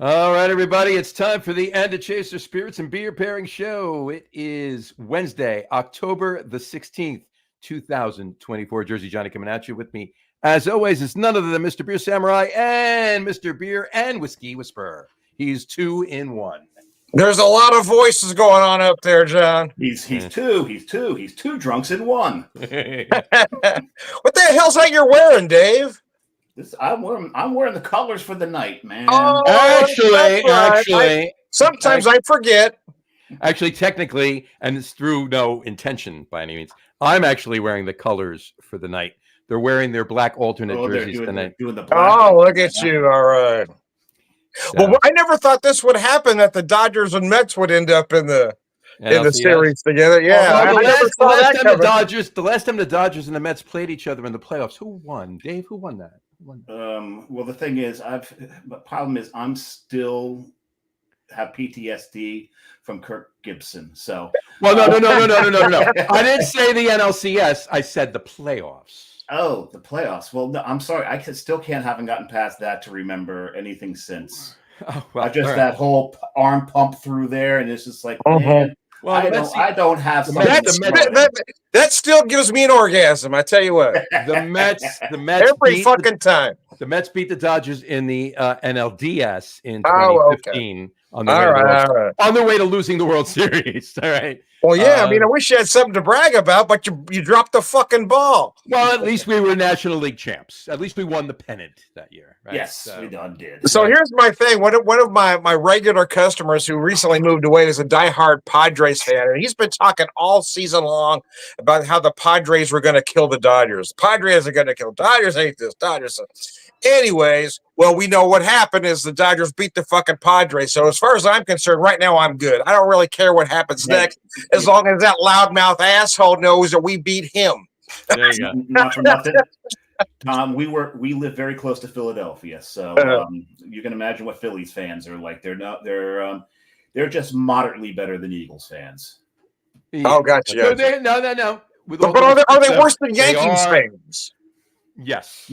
All right, everybody, it's time for the And to Chaser Spirits and Beer Pairing Show. It is Wednesday, October the 16th, 2024. Jersey Johnny coming at you. With me, as always, is none other than Mr. Beer Samurai and Mr. Beer and Whiskey Whisperer. He's 2 in 1. There's a lot of voices going on up there, John. He's two drunks in one. What the hell's that you're wearing, Dave? I'm wearing the colors for the night, man. Oh, Actually, sometimes I forget. Actually, technically, and it's through no intention by any means, I'm actually wearing the colors for the night. They're wearing their black alternate jerseys tonight. Doing the black. Oh, look at you. All right. Well, I never thought this would happen, that the Dodgers and Mets would end up in the series together. Yeah. The last time the Dodgers and the Mets played each other in the playoffs, who won? Dave, who won that? Well, the thing is, the problem is I'm still have PTSD from Kirk Gibson. So, well, no. I didn't say the NLCS. I said the playoffs. Oh, the playoffs. Well, no, I'm sorry. I haven't gotten past that to rember anything since. Oh, well, that whole arm pump through there, and it's just like, man. Well, I don't have that still gives me an orgasm. I tell you what, the Mets every fucking time. The Mets beat the Dodgers in the NLDS in 2015 on their way to losing the World Series. All right. Well, yeah. I wish you had something to brag about, but you dropped the fucking ball. Well, at least we were National League champs. At least we won the pennant that year. Right? Yes, we did. So here's my thing. One of my regular customers who recently moved away is a diehard Padres fan, and he's been talking all season long about how the Padres were going to kill the Dodgers. Padres are going to kill Dodgers. Hate this. Dodgers. Anyways, well, we know what happened is the Dodgers beat the fucking Padres. So as far as I'm concerned, right now I'm good. I don't really care what happens next, as long as that loudmouth asshole knows that we beat him. There you go. Not for nothing. Tom, we live very close to Philadelphia, so you can imagine what Phillies fans are like. They're just moderately better than Eagles fans. Oh, gotcha. No. But are they worse than Yankees fans? Yes.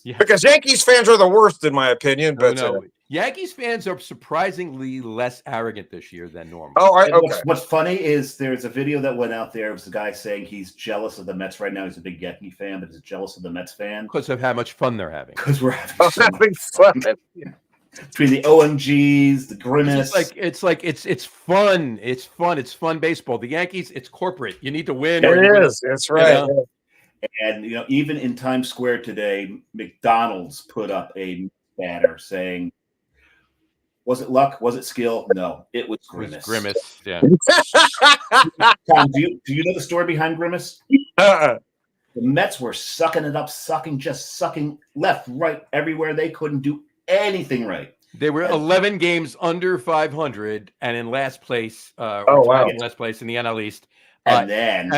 Because Yankees fans are the worst, in my opinion. But no. Yankees fans are surprisingly less arrogant this year than normal. What's funny is there's a video that went out there. It was a guy saying he's jealous of the Mets right now. He's a big Yankee fan, but he's jealous of the Mets fan because of how much fun they're having. Because we're having fun. Between the OMGs, the grimace, it's fun. It's fun baseball. The Yankees, it's corporate. You need to win. It is. That's right. And even in Times Square today, McDonald's put up a banner saying, "Was it luck? Was it skill? No, it was grimace." Grimace, yeah. Tom, do you know the story behind grimace? The Mets were sucking it up, sucking left, right, everywhere. They couldn't do anything right. They were 11 games under 500 and in last place. Last place in the NL East. And then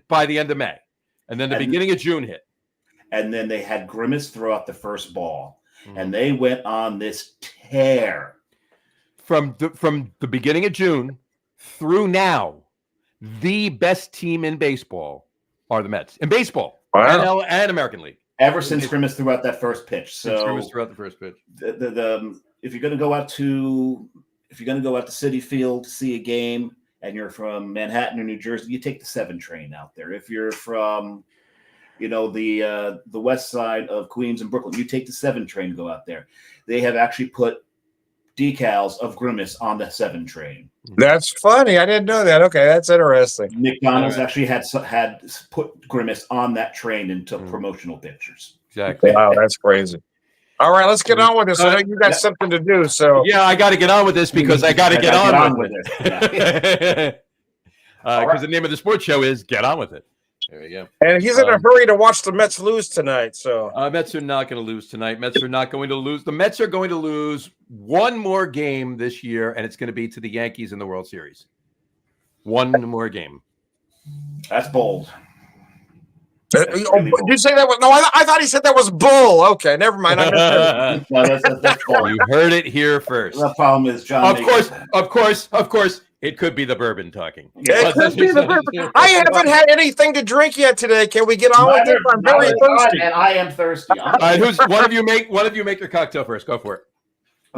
by the end of May. And then the beginning of June hit. And then they had grimace throw out the first ball. Mm-hmm. And they went on this tear. From the beginning of June through now, the best team in baseball are the Mets. In baseball. Wow. And American League. Ever since grimace threw out that first pitch. Grimace threw out the first pitch. If you're going to go out to Citi Field to see a game, and you're from Manhattan or New Jersey, you take the 7 train out there. If you're from, the west side of Queens and Brooklyn, you take the 7 train to go out there. They have actually put decals of grimace on the 7 train. That's funny. I didn't know that. Okay, that's interesting. McDonald's actually had put grimace on that train and took promotional pictures. Exactly. Wow, that's crazy. All right, let's get on with this. I know you got something to do, so yeah, I got to get on with this because I got to get on with it. Because the name of the sports show is "Get On With It." There we go. And he's in a hurry to watch the Mets lose tonight. So Mets are not going to lose tonight. Mets are not going to lose. The Mets are going to lose one more game this year, and it's going to be to the Yankees in the World Series. One more game. That's bold. Did you say that was no? I thought he said that was bull. Okay, never mind. No, that's bold. You heard it here first. The problem is, John. Of course. It could be the bourbon talking. It could be the bourbon. I haven't had anything to drink yet today. Can we get on with it? I'm very thirsty, and I am thirsty. All right, one of you make your cocktail first? Go for it.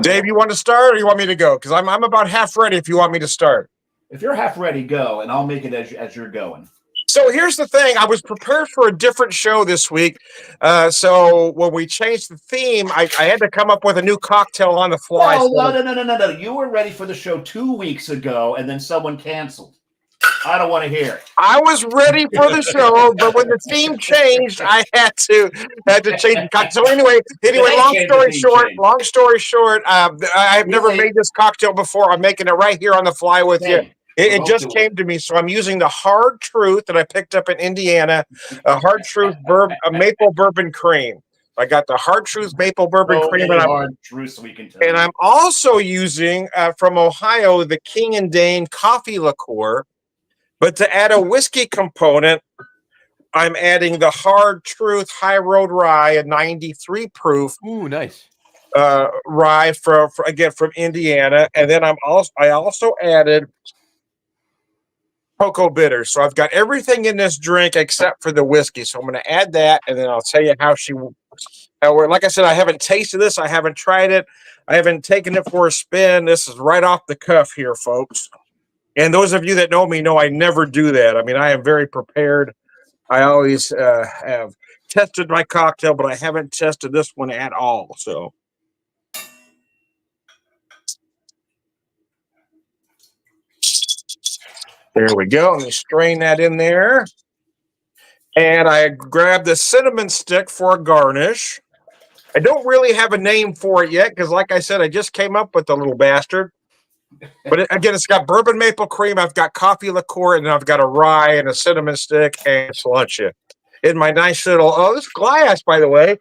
Dave, you want to start, or you want me to go? Because I'm about half ready. If you want me to start. If you're half ready, go, and I'll make it as you're going. So here's the thing. I was prepared for a different show this week. So when we changed the theme, I had to come up with a new cocktail on the fly. No. You were ready for the show 2 weeks ago, and then someone canceled. I don't want to hear it. I was ready for the show, but when the theme changed, I had to change the cocktail. So anyway, long story short, I've never made this cocktail before. I'm making it right here on the fly with you. It just came to me, so I'm using the Hard Truth that I picked up in Indiana, a Hard Truth maple bourbon cream. I got the Hard Truth maple bourbon cream, and I'm also using from Ohio the King and Dane coffee liqueur. But to add a whiskey component, I'm adding the Hard Truth High Road Rye, a 93 proof. Ooh, nice. Rye from Indiana, and then I also added cocoa bitters. So I've got everything in this drink except for the whiskey. So I'm going to add that, and then I'll tell you how like I said, I haven't tasted this. I haven't tried it. I haven't taken it for a spin. This is right off the cuff here, folks. And those of you that know me know I never do that. I mean, I am very prepared. I always have tested my cocktail, but I haven't tested this one at all. So. There we go. Let me strain that in there. And I grabbed the cinnamon stick for a garnish. I don't really have a name for it yet because, like I said, I just came up with the little bastard. But again, it's got bourbon maple cream. I've got coffee liqueur, and then I've got a rye and a cinnamon stick and cilantro. In my nice little, this glass, by the way,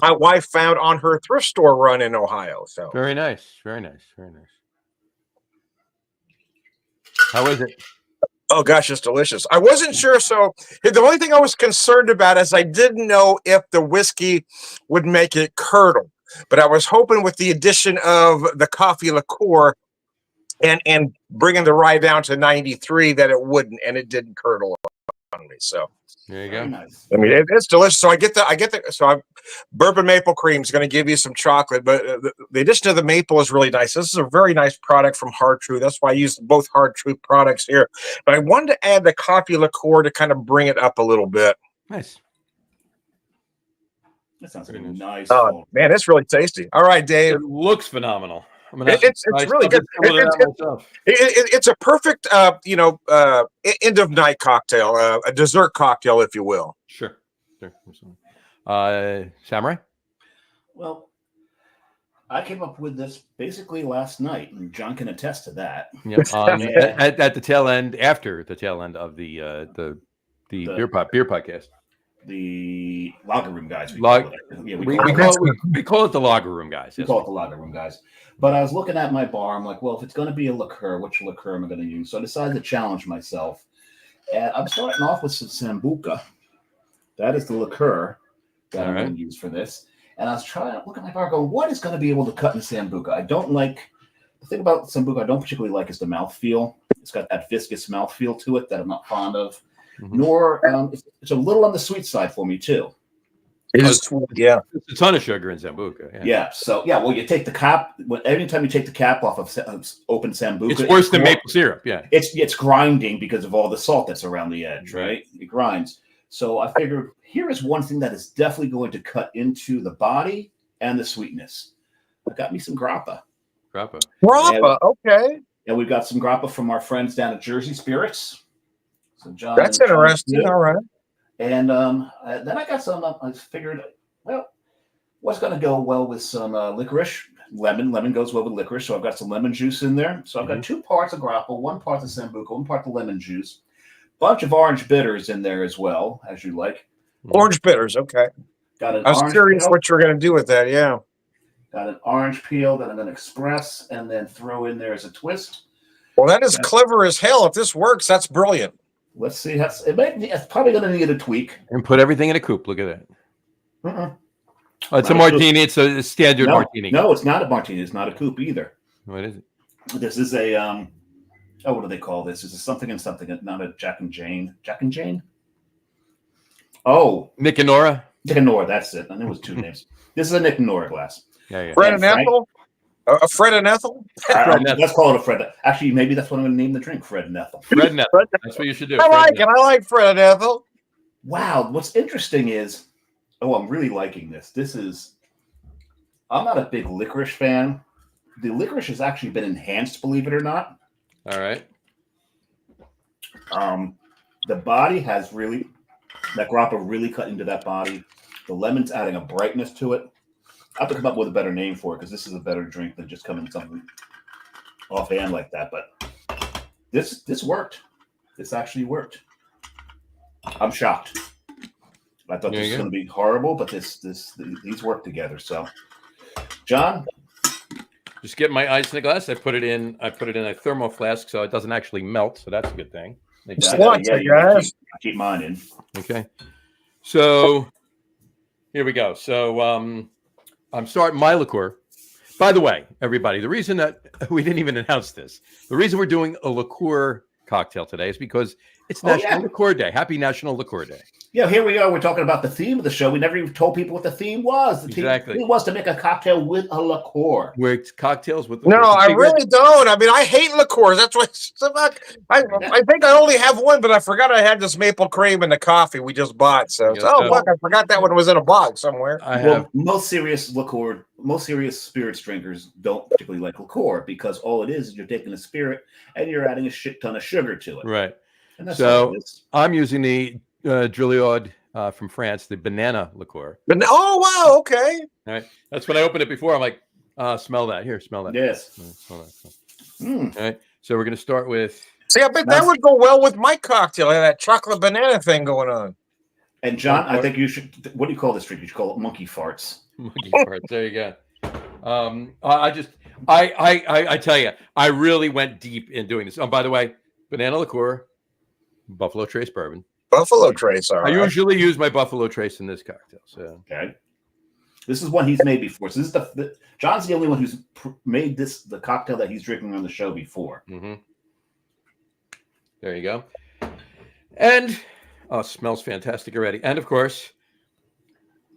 my wife found on her thrift store run in Ohio. So very nice. How is it? Oh gosh, it's delicious. I wasn't sure. So the only thing I was concerned about is I didn't know if the whiskey would make it curdle. But I was hoping with the addition of the coffee liqueur and bringing the rye down to 93 that it wouldn't, and it didn't curdle on me. So there you go. Nice. I mean, it's delicious. So bourbon maple cream is going to give you some chocolate, but the addition of the maple is really nice. This is a very nice product from Hard Truth. That's why I use both Hard Truth products here. But I wanted to add the coffee liqueur to kind of bring it up a little bit. Nice. That sounds like a nice. Oh man, it's really tasty. All right, Dave. It looks phenomenal. It's really good. It's a perfect, end of night cocktail, a dessert cocktail, if you will. Sure. Samurai. Well, I came up with this basically last night, and John can attest to that. Yeah. At the tail end, after the tail end of the beer podcast. The Lager Room guys. We call it the Lager Room guys. We call it the Lager Room guys. But I was looking at my bar. I'm like, well, if it's going to be a liqueur, which liqueur am I going to use? So I decided to challenge myself. And I'm starting off with some Sambuca. That is the liqueur that I'm going to use for this. And I was trying to look at my bar, go, what is going to be able to cut in Sambuca? The thing about Sambuca I don't particularly like is the mouthfeel. It's got that viscous mouthfeel to it that I'm not fond of. Mm-hmm. Nor it's a little on the sweet side for me too. It is, yeah. It's a ton of sugar in Sambuca. Yeah. So well, you take the cap. Anytime you take the cap off of open Sambuca, it's worse than maple syrup. Yeah. It's grinding because of all the salt that's around the edge, right? It grinds. So I figured here is one thing that is definitely going to cut into the body and the sweetness. I got me some grappa. Okay. And we've got some grappa from our friends down at Jersey Spirits. So John, that's interesting. All right. And then I got some. I figured, well, what's going to go well with some licorice? Lemon goes well with licorice. So I've got some lemon juice in there. So I've got 2 parts of grappa, 1 part of Sambuca, 1 part of lemon juice. Bunch of orange bitters in there as well, as you like. Orange bitters, okay. Got an I was curious what you're going to do with that. Yeah. Got an orange peel that I'm going to express and then throw in there as a twist. Well, that is clever as hell. If this works, that's brilliant. Let's see. It's probably going to need a tweak. And put everything in a coupe. Look at that. It's a martini. It's a standard martini. No, it's not a martini. It's not a coupe either. What is it? This is a what do they call this? It's a something and something. Not a Jack and Jane. Jack and Jane. Oh, Nick and Nora. Nick and Nora. That's it. And there was 2 names. This is a Nick and Nora glass. Yeah. Bread and apple. A Fred and Ethel? Let's call it a Fred. Actually, maybe that's what I'm going to name the drink, Fred and Ethel. Fred and Ethel. That's what you should do. I like it. I like Fred and Ethel. Wow. What's interesting is, I'm really liking this. I'm not a big licorice fan. The licorice has actually been enhanced, believe it or not. All right. The body has that grappa really cut into that body. The lemon's adding a brightness to it. I have to come up with a better name for it because this is a better drink than just coming something offhand like that. But this worked. This actually worked. I'm shocked. I thought this was going to be horrible, but these work together. So, John, just get my ice in a glass. I put it in a thermo flask so it doesn't actually melt. So that's a good thing. Keep mine in. Okay. So here we go. So I'm starting my liqueur. By the way, everybody, the reason that we didn't even announce this, the reason we're doing a liqueur cocktail today is because it's National Liqueur Day. Happy National Liqueur Day. Yeah, here we are. We're talking about the theme of the show. We never even told people what the theme was. The theme was to make a cocktail with a liqueur. With cocktails with liqueur. No, I really don't. I mean, I hate liqueurs. That's what it's about. I think I only have one, but I forgot I had this maple cream in the coffee we just bought. So, look, I forgot that one was in a box somewhere. Most serious spirits drinkers don't particularly like liqueur because all it is you're taking a spirit and you're adding a shit ton of sugar to it. Right. So I'm using the Drilliard from France, the banana liqueur. Oh, wow. Okay. All right. That's when I opened it before. I'm like, smell that. Here, smell that. Yes. Smell that. All right. So we're going to start with. See, I bet that would go well with my cocktail. That chocolate banana thing going on. And John, I think you should. What do you call this drink? You should call it monkey farts. Monkey farts. There you go. I tell you, I really went deep in doing this. Oh, by the way, banana liqueur, Buffalo Trace bourbon. Buffalo Trace. All right. I usually use my Buffalo Trace in this cocktail. So okay, this is one he's made before. So this is John's the only one who's made the cocktail that he's drinking on the show before. Mm-hmm. There you go. And it smells fantastic already. And of course,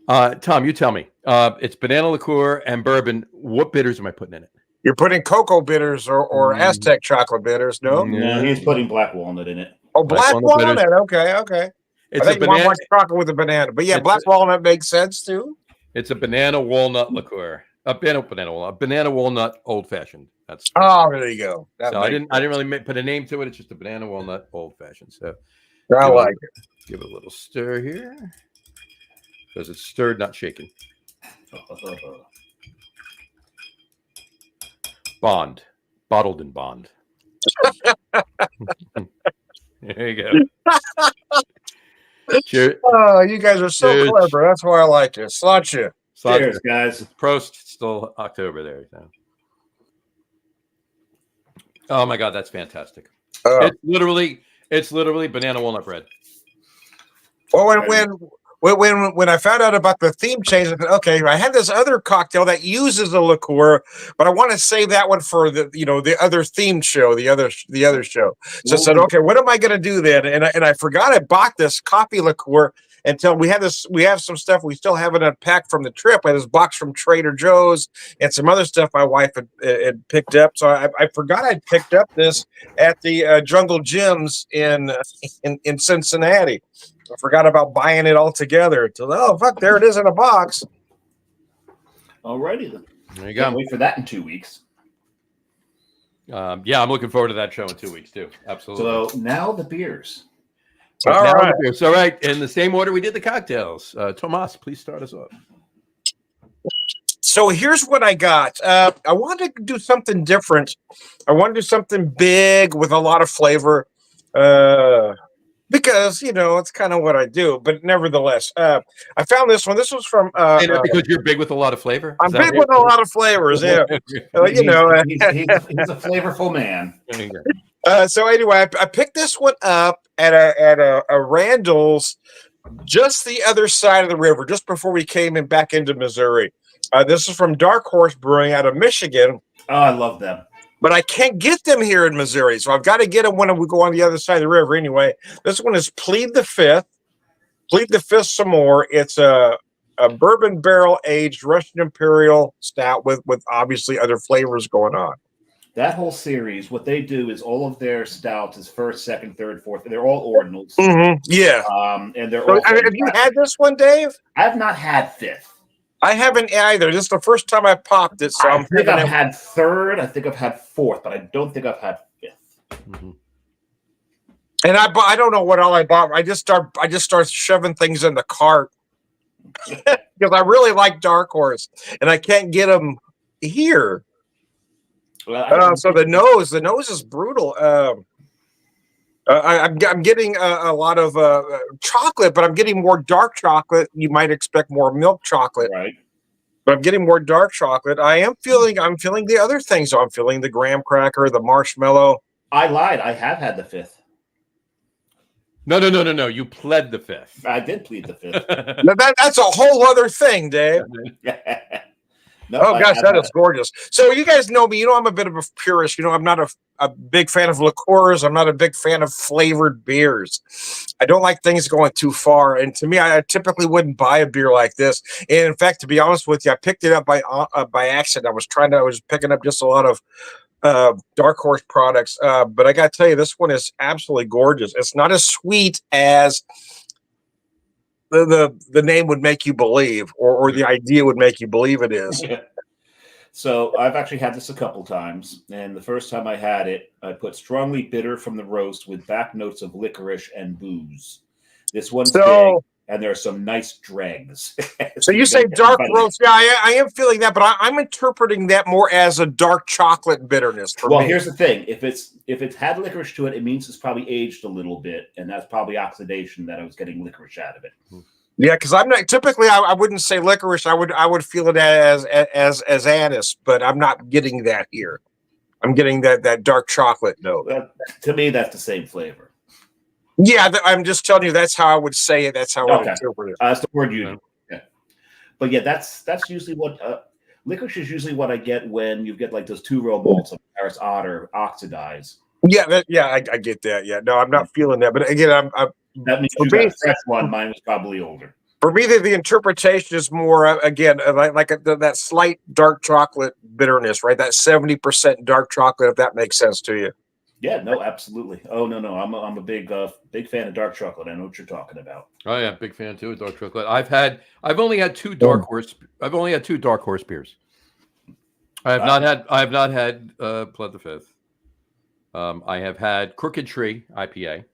Tom, you tell me. It's banana liqueur and bourbon. What bitters am I putting in it? You're putting cocoa bitters or Aztec chocolate bitters, no? No, he's putting black walnut in it. Oh, black walnut. Okay. It's I think you want more chocolate with a banana, but yeah, black walnut makes sense too. It's a banana walnut liqueur. A banana walnut old fashioned. That's there you go. I didn't really put a name to it. It's just a banana walnut old fashioned. So I like it. Give it a little stir here because it's stirred, not shaken. Bottled in bond. There you go. Cheers. Oh, you guys are so clever. That's why I like you. Slot you. Cheers, guys. Prost. Still October there. So. Oh my God, that's fantastic. It's literally banana walnut bread. Well, when I found out about the theme change, I thought, okay, I had this other cocktail that uses a liqueur, but I want to save that one for the other themed show, the other show. So I said, okay, what am I going to do then? And I forgot I bought this coffee liqueur until we have some stuff we still haven't unpacked from the trip. I had this box from Trader Joe's and some other stuff my wife had picked up. So I forgot I'd picked up this at the Jungle Gyms in Cincinnati. I forgot about buying it all together. There it is in a box. Alrighty then. There you go. Can't wait for that in 2 weeks. I'm looking forward to that show in 2 weeks too. Absolutely. So now the beers. All right. In the same order we did the cocktails. Tomas, please start us off. So here's what I got. I wanted to do something different. I want to do something big with a lot of flavor. Because, it's kind of what I do. But nevertheless, I found this one. This was from... because you're big with a lot of flavor? I'm big with a lot of flavors, yeah. He's a flavorful man. So anyway, I picked this one up at a Randall's just the other side of the river, just before we came back into Missouri. This is from Dark Horse Brewing out of Michigan. Oh, I love them. But I can't get them here in Missouri, so I've got to get them when we go on the other side of the river. Anyway, this one is Plead the Fifth. Plead the Fifth some more. It's a bourbon barrel aged Russian Imperial stout with obviously other flavors going on. That whole series, what they do is all of their stouts is first, second, third, fourth. They're all ordinals. Yeah. And they're So, all. have you had this one, Dave? I've not had fifth. I haven't either. This is the first time I popped it. So I think I've had third. I think I've had fourth, but I don't think I've had fifth. And I don't know what all I bought. I just start shoving things in the cart because I really like Dark Horse, and I can't get them here. Well, So the nose is brutal. I'm getting a lot of chocolate, but I'm getting more dark chocolate. You might expect more milk chocolate, right? But I'm getting more dark chocolate. I'm feeling the other things. So I'm feeling the graham cracker, the marshmallow. I lied. I have had the fifth. No. You pled the fifth. I did plead the fifth. That's a whole other thing, Dave. No, oh gosh, that is gorgeous. So you guys know me. You know I'm a bit of a purist. You know I'm not a big fan of liqueurs. I'm not a big fan of flavored beers. I don't like things going too far. And to me, I typically wouldn't buy a beer like this. And in fact, to be honest with you, I picked it up by accident. I was picking up just a lot of Dark Horse products. But I got to tell you, this one is absolutely gorgeous. It's not as sweet as the name would make you believe, or the idea would make you believe it is. So I've actually had this a couple times, and the first time I had it, I put strongly bitter from the roast with back notes of licorice and booze. This one's big, and there are some nice dregs. So you say dark roast? Yeah, I am feeling that, but I'm interpreting that more as a dark chocolate bitterness. Well, here's the thing: if it's had licorice to it, it means it's probably aged a little bit, and that's probably oxidation that I was getting licorice out of it. Yeah, because I'm not typically. I wouldn't say licorice. I would feel it as anise, but I'm not getting that here. I'm getting that dark chocolate note. To me, that's the same flavor. Yeah, I'm just telling you. That's how I would say it. That's how I would interpret it. That's the word you. Yeah, but yeah, that's usually what licorice is. Usually, what I get when you get like those 2-row malts of Paris Otter oxidize. Yeah, I get that. Yeah, no, I'm not feeling that. But again, that means you got a fresh one. Mine was probably older. For me, the interpretation is more again like that slight dark chocolate bitterness, right? That 70% dark chocolate, if that makes sense to you. Yeah, no, absolutely. Oh no, I'm a big fan of dark chocolate. I know what you're talking about. Oh yeah, big fan too of dark chocolate. I've only had two dark horse beers. I have not had Pled the Fifth. I have had Crooked Tree IPA.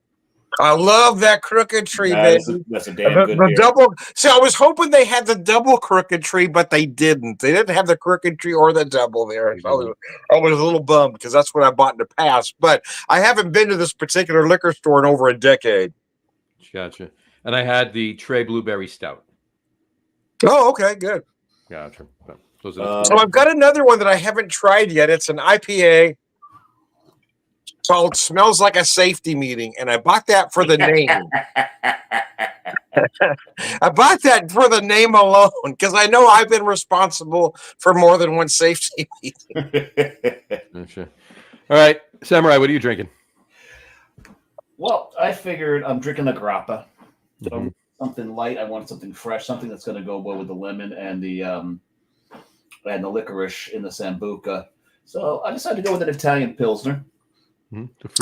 I love that Crooked Tree, baby. That's a damn good beer. Double. See, I was hoping they had the double Crooked Tree, but they didn't. They didn't have the Crooked Tree or the double there. I was a little bummed because that's what I bought in the past. But I haven't been to this particular liquor store in over a decade. Gotcha. And I had the Trey Blueberry Stout. Oh, okay, good. Gotcha. So I've got another one that I haven't tried yet. It's an IPA. Called Smells Like a Safety Meeting, and I bought that for the name. I bought that for the name alone because I know I've been responsible for more than one safety meeting. Sure. All right, Samurai, what are you drinking? Well, I figured I'm drinking a grappa. So something light. I want something fresh, something that's going to go well with the lemon and the licorice in the Sambuca. So I decided to go with an Italian Pilsner.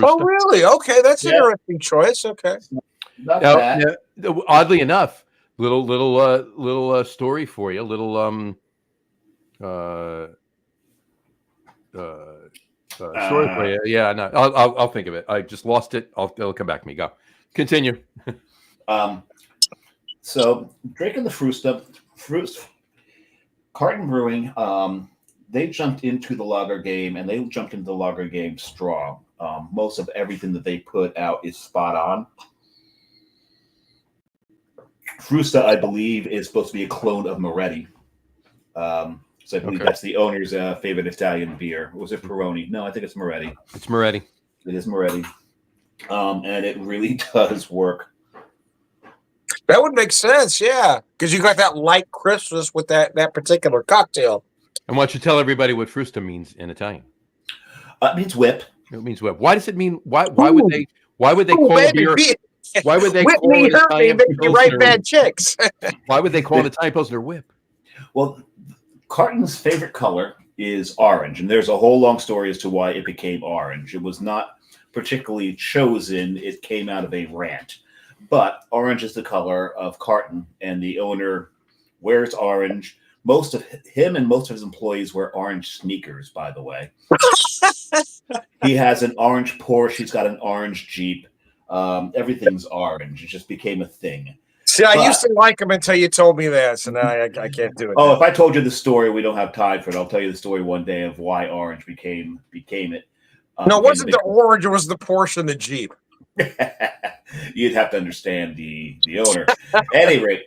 Oh, really? Okay, that's an interesting choice. Okay. Not bad. Yeah, oddly enough, little story for you. Little story for you. Yeah, no, I'll think of it. I just lost it. It'll come back to me. Go. Continue. So drinking the Frusta, Carton Brewing. They jumped into the lager game, and they jumped into the lager game strong. Most of everything that they put out is spot on. Frusta, I believe, is supposed to be a clone of Moretti. So I believe that's the owner's favorite Italian beer. Was it Peroni? No, I think it's Moretti. It's Moretti. It is Moretti. And it really does work. That would make sense, yeah. Because you got that light crispness with that particular cocktail. And why don't you tell everybody what Frusta means in Italian? It means whip. It means whip. Why does it mean? Why would they call a beer? Why would they Whip call me, it hurt me, Italian make me write Pilsner? bad checks. Why would they call an Italian Pilsner whip? Well, Carton's favorite color is orange, and there's a whole long story as to why it became orange. It was not particularly chosen. It came out of a rant. But orange is the color of Carton, and the owner wears orange. Most of him and most of his employees wear orange sneakers, by the way. He has an orange Porsche. He's got an orange Jeep. Everything's orange. It just became a thing. See, I used to like him until you told me that, so now I can't do it. Oh, if I told you the story, we don't have time for it. I'll tell you the story one day of why orange became it. No, it wasn't the orange. It was the Porsche and the Jeep. You'd have to understand the owner. At any rate,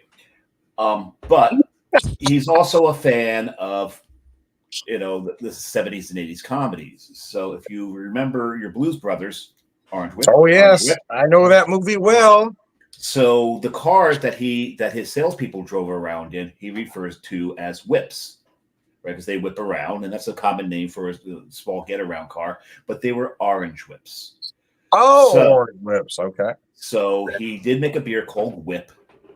but he's also a fan of the 70s and 80s comedies. So if you remember your Blues Brothers, Orange Whip. Oh yes, I know that movie well. So the cars that his salespeople drove around in, he refers to as whips, right? Because they whip around, and that's a common name for a small get-around car. But they were orange whips. Oh, orange whips. Okay. So he did make a beer called Whip,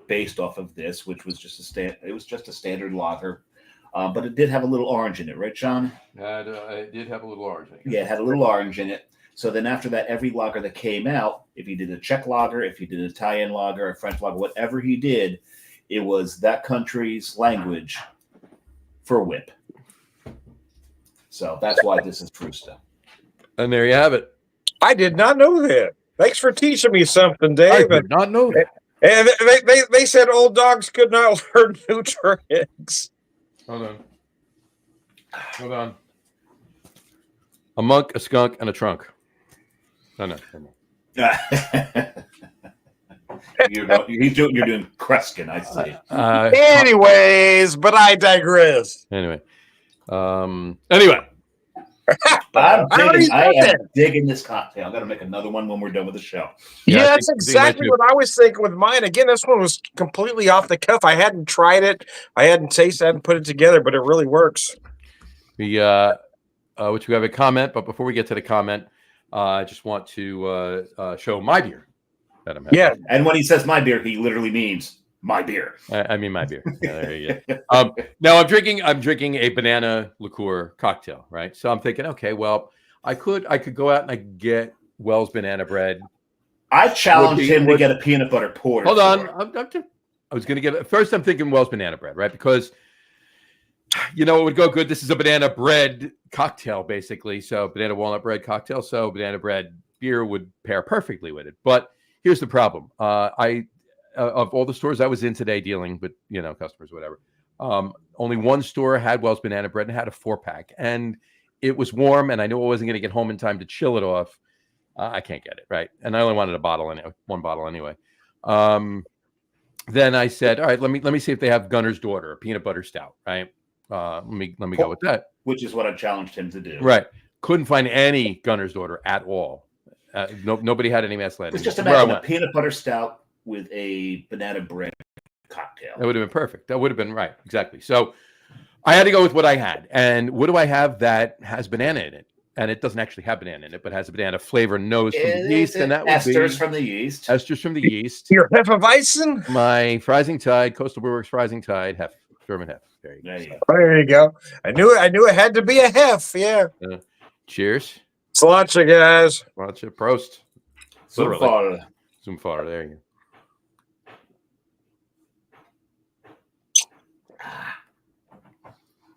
based off of this, which was just a standard lager, but it did have a little orange in it, right, John? It did have a little orange in it. Yeah, it had a little orange in it. So then after that, every lager that came out, if he did a Czech lager, if he did an Italian lager, a French lager, whatever he did, it was that country's language for whip. So that's why this is Frusta. And there you have it. I did not know that. Thanks for teaching me something, Dave. I did not know that. And they said old dogs could not learn new tricks. Hold on. A monk, a skunk, and a trunk. No. You're doing Kreskin, I see. Anyways, but I digress. Anyway. I am digging this cocktail. I'm going to make another one when we're done with the show. Yeah, that's exactly what I was thinking with mine. Again, this one was completely off the cuff. I hadn't tried it. I hadn't tasted it. I hadn't put it together, but it really works. Which we have a comment, but before we get to the comment, I just want to show my beer that I'm having. Yeah, and when he says my beer, he literally means my beer. I mean my beer. Yeah, there you go. Now I'm drinking a banana liqueur cocktail, right? So I'm thinking, okay, well, I could go out and I get Wells banana bread. I challenged him to get a peanut butter porter. Hold on, I was going to get it. First, I'm thinking Wells banana bread, right? Because it would go good. This is a banana bread cocktail, basically. So banana walnut bread cocktail. So banana bread beer would pair perfectly with it. But here's the problem. Of all the stores I was in today dealing with, customers, whatever, only one store had Wells banana bread and had a 4-pack. And it was warm, and I knew I wasn't going to get home in time to chill it off. I can't get it, right? And I only wanted one bottle anyway. Then I said, all right, let me see if they have Gunner's Daughter, a peanut butter stout, right? Let me go with that. Which is what I challenged him to do. Right. Couldn't find any Gunner's Daughter at all. Nobody had any Mass Landing. It's just imagine a peanut butter stout with a banana bread cocktail. That would have been perfect. That would have been right. Exactly. So I had to go with what I had. And what do I have that has banana in it? And it doesn't actually have banana in it, but has a banana flavor nose from the yeast. And that would esters from the yeast. Esters from the yeast. Your Hefeweizen? My Freising Tide, Coastal Brewworks Freising Tide, German Hef. There you go. There you go. I knew it had to be a Hef. Yeah. Cheers. Slacha, guys. Slacha. Prost. Zum Far. There you go.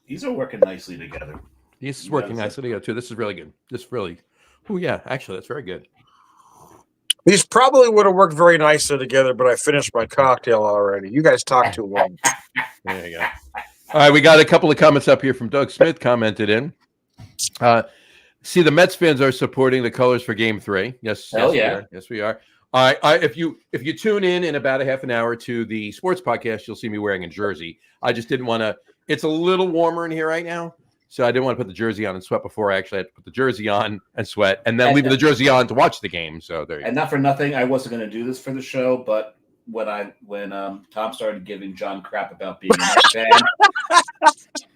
These are working nicely together. This is working nicely together too. This is really good. Oh yeah, actually, that's very good. These probably would have worked very nicely together, but I finished my cocktail already. You guys talk too long. There you go. All right, we got a couple of comments up here from Doug Smith. Commented in. See, the Mets fans are supporting the colors for Game 3. Yes, yes, we are. All right, if you tune in about a half an hour to the sports podcast, you'll see me wearing a jersey. I just didn't want to. It's a little warmer in here right now, so I didn't want to put the jersey on and sweat before I actually had to put the jersey on and sweat, and then leave the jersey on to watch the game. So there you go. And not for nothing, I wasn't going to do this for the show, but when Tom started giving John crap about being a Mets fan,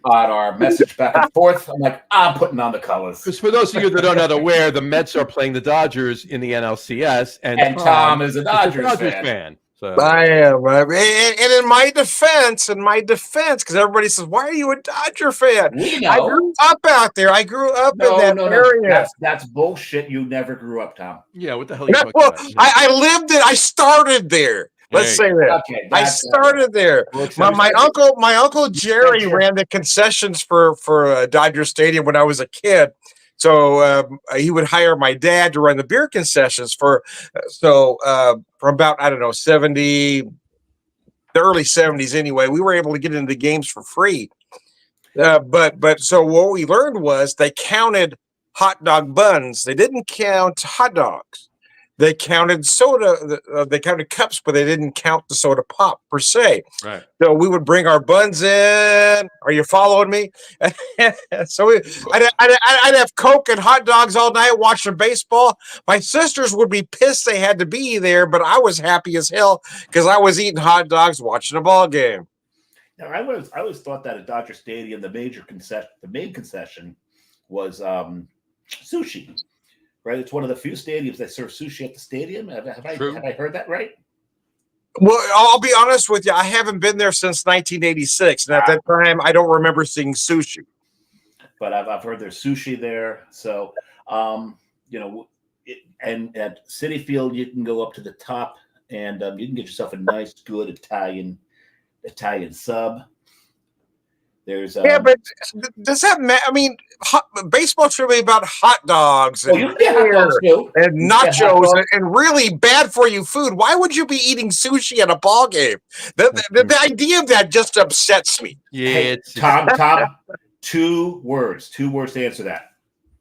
on our message back and forth. I'm like, I'm putting on the colors. Because for those of you that are not aware, the Mets are playing the Dodgers in the NLCS, And Tom is a Dodgers fan. So I am. And in my defense, because everybody says, "Why are you a Dodger fan?" We know. I grew up out there. I grew up in that area. That's bullshit. You never grew up, Tom. Yeah, what the hell are you talking about? I lived it. I started there. Let's say that. Okay, I started there. My uncle Jerry ran the concessions for Dodger Stadium when I was a kid. So he would hire my dad to run the beer concessions from about, I don't know, the early 70s anyway. We were able to get into the games for free. But so what we learned was they counted hot dog buns. They didn't count hot dogs. They counted soda. They counted cups, but they didn't count the soda pop per se. Right. So we would bring our buns in. Are you following me? So I'd have Coke and hot dogs all night watching baseball. My sisters would be pissed they had to be there, but I was happy as hell because I was eating hot dogs watching a ball game. Now, I always thought that at Dodger Stadium, the main concession was sushi. Right, it's one of the few stadiums that serve sushi at the stadium. Have I heard that right? Well, I'll be honest with you. I haven't been there since 1986, and at that time, I don't remember seeing sushi. But I've heard there's sushi there. So, and at Citi Field, you can go up to the top, and you can get yourself a nice, good Italian sub. There's but does that matter? I mean, baseball should be about hot dogs and, and nachos and really bad for you food. Why would you be eating sushi at a ball game? The idea of that just upsets me. Yeah, hey, Tom. 2 words to answer that.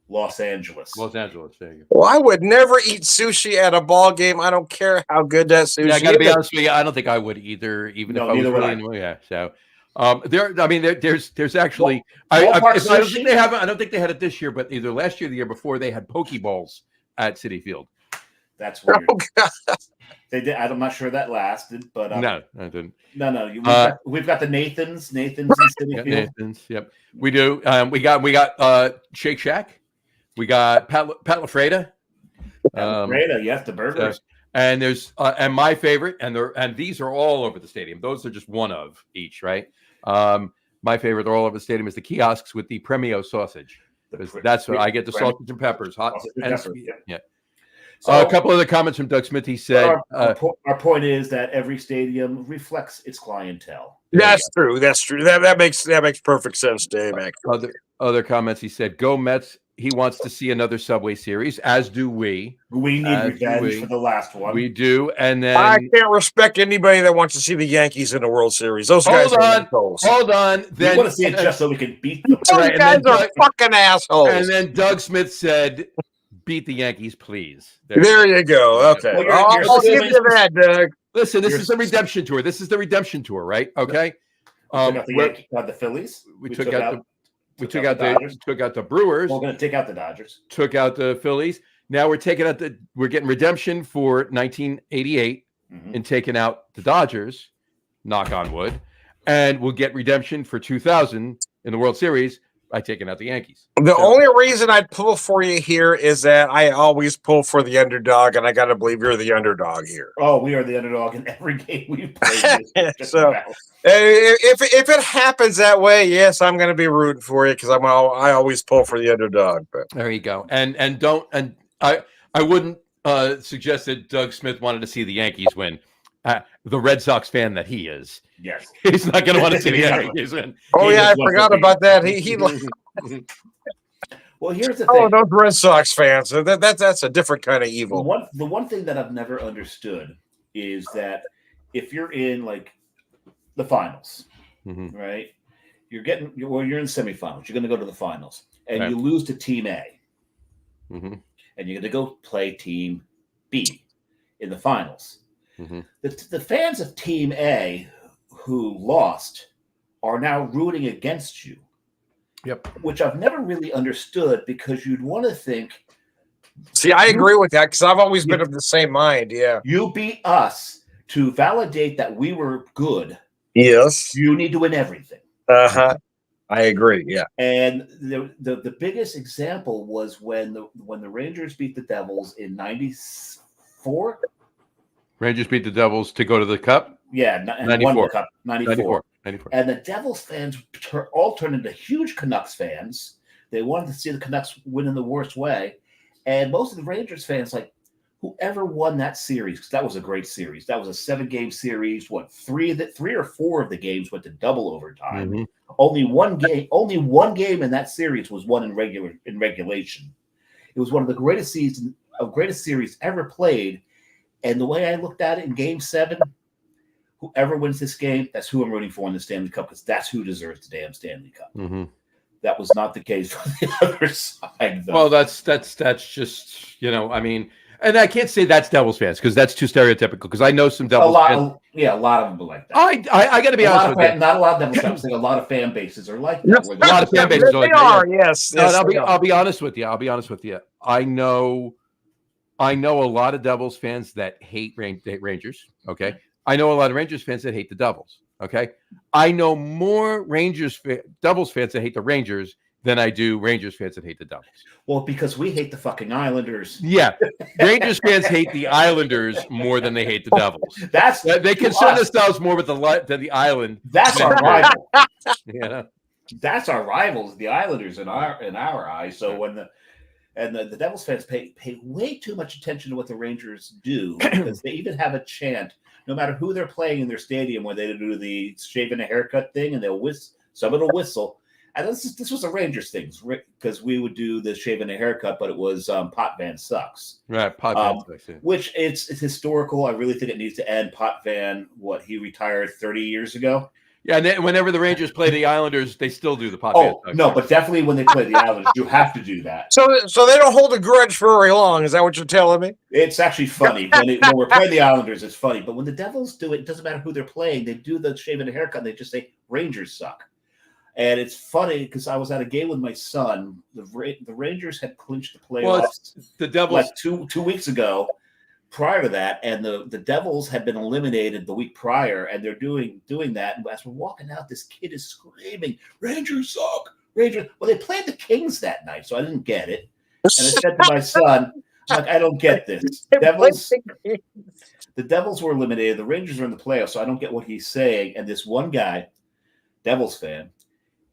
Los Angeles. There you go. Well, I would never eat sushi at a ball game. I don't care how good that sushi is. Yeah, I got to be honest with you. I don't think I would either, even if I was really. Yeah, so. There's actually I don't think they had it this year, but either last year or the year before they had poke bowls at Citi Field. That's weird. Oh, they did. I'm not sure that lasted, but no, I didn't. No. We've got the Nathans in Citi Field. Nathans, yep, we do. We got Shake Shack. We got Pat LaFreda. Yes, the burgers. And there's and my favorite, and these are all over the stadium. Those are just one of each, right? My favorite all over the stadium is the kiosks with the Premio sausage. That's what I get, the sausage and peppers, hot and sweet. Yeah. So, a couple of the comments from Doug Smith. He said, "Our point is that every stadium reflects its clientele." That's true. That's true. That makes perfect sense, Dave. Other comments. He said, "Go Mets." He wants to see another Subway Series, as do we. We need revenge for the last one. We do, and then I can't respect anybody that wants to see the Yankees in the World Series. Those guys are assholes. Hold on. Then we want to see it just so we can beat them. Those guys are fucking assholes. And then Doug Smith said, "Beat the Yankees, please." There you go. Okay, I'll give you that, Doug. Listen, this is the redemption tour. This is the redemption tour, right? Okay. The Phillies. We took out the Brewers. We're going to take out the Dodgers. Took out the Phillies. Now we're getting redemption for 1988 and taking out the Dodgers, knock on wood, and we'll get redemption for 2000 in the World Series by taking out the Yankees. The only reason I'd pull for you here is that I always pull for the underdog, and I got to believe you're the underdog here. Oh, we are the underdog in every game we've played. So if it happens that way, yes, I'm going to be rooting for you because I always pull for the underdog. But there you go. And I wouldn't suggest that Doug Smith wanted to see the Yankees win. The Red Sox fan that he is. Yes. He's not going to want to see the Yankees win. Oh, yeah, I forgot about that. Well, here's the thing. Oh, those Red Sox fans. That's a different kind of evil. The one thing that I've never understood is that if you're in, like, the finals, right? You're in semifinals. You're going to go to the finals. And you lose to Team A. And you're going to go play Team B in the finals. The fans of Team A who lost are now rooting against you. Yep. Which I've never really understood because you'd want to think. See, I agree with that because I've always been of the same mind. Yeah. You beat us to validate that we were good. Yes. You need to win everything. Uh-huh. I agree. Yeah. And the biggest example was when the Rangers beat the Devils in '94. Rangers beat the Devils to go to the Cup. Yeah, and won the Cup. 94. And the Devils fans all turned into huge Canucks fans. They wanted to see the Canucks win in the worst way. And most of the Rangers fans, like, whoever won that series, because that was a great series. That was a 7-game series. Three or four of the games went to double overtime. Mm-hmm. Only one game in that series was won in regulation. It was one of the greatest series ever played. And the way I looked at it in Game 7, whoever wins this game, that's who I'm rooting for in the Stanley Cup, because that's who deserves the damn Stanley Cup. Mm-hmm. That was not the case for the other side, though. Well, that's just, I mean, and I can't say that's Devils fans because that's too stereotypical. Because I know some Devils fans. Yeah, a lot of them are like that. I got to be honest with you. Not a lot of Devils fans. A lot of fan bases are like that. A lot of fan bases are like that. Yes. No, I'll be honest with you. I know a lot of Devils fans that hate Rangers. Okay. I know a lot of Rangers fans that hate the Devils. Okay. I know more Devils fans that hate the Rangers than I do Rangers fans that hate the Devils. Well, because we hate the fucking Islanders. Yeah. Rangers fans hate the Islanders more than they hate the Devils. They concern themselves more with the island. That's our rival. Yeah. That's our rivals, the Islanders in our eyes. So when the Devils fans pay way too much attention to what the Rangers do, because they even have a chant, no matter who they're playing in their stadium, when they do the shaving a haircut thing, and someone will whistle. And this was a Rangers thing, because we would do the shaving a haircut, but it was Potvin sucks. Right, Potvin sucks. Yeah. Which it's historical. I really think it needs to end. Potvin, he retired 30 years ago. Yeah, and then whenever the Rangers play the Islanders, they still do the Potvin sucks. No, but definitely when they play the Islanders, you have to do that. So they don't hold a grudge for very long. Is that what you're telling me? It's actually funny. When we're playing the Islanders, it's funny. But when the Devils do it, it doesn't matter who they're playing. They do the shaving a haircut, and they just say, Rangers suck. And it's funny because I was at a game with my son. The Rangers had clinched the playoffs. The Devils like two weeks ago. Prior to that, and the Devils had been eliminated the week prior, and they're doing that. And as we're walking out, this kid is screaming, "Rangers suck, Rangers!" Well, they played the Kings that night, so I didn't get it. And I said to my son, "I'm like, I don't get this. The Devils were eliminated. The Rangers are in the playoffs, so I don't get what he's saying." And this one guy, Devils fan,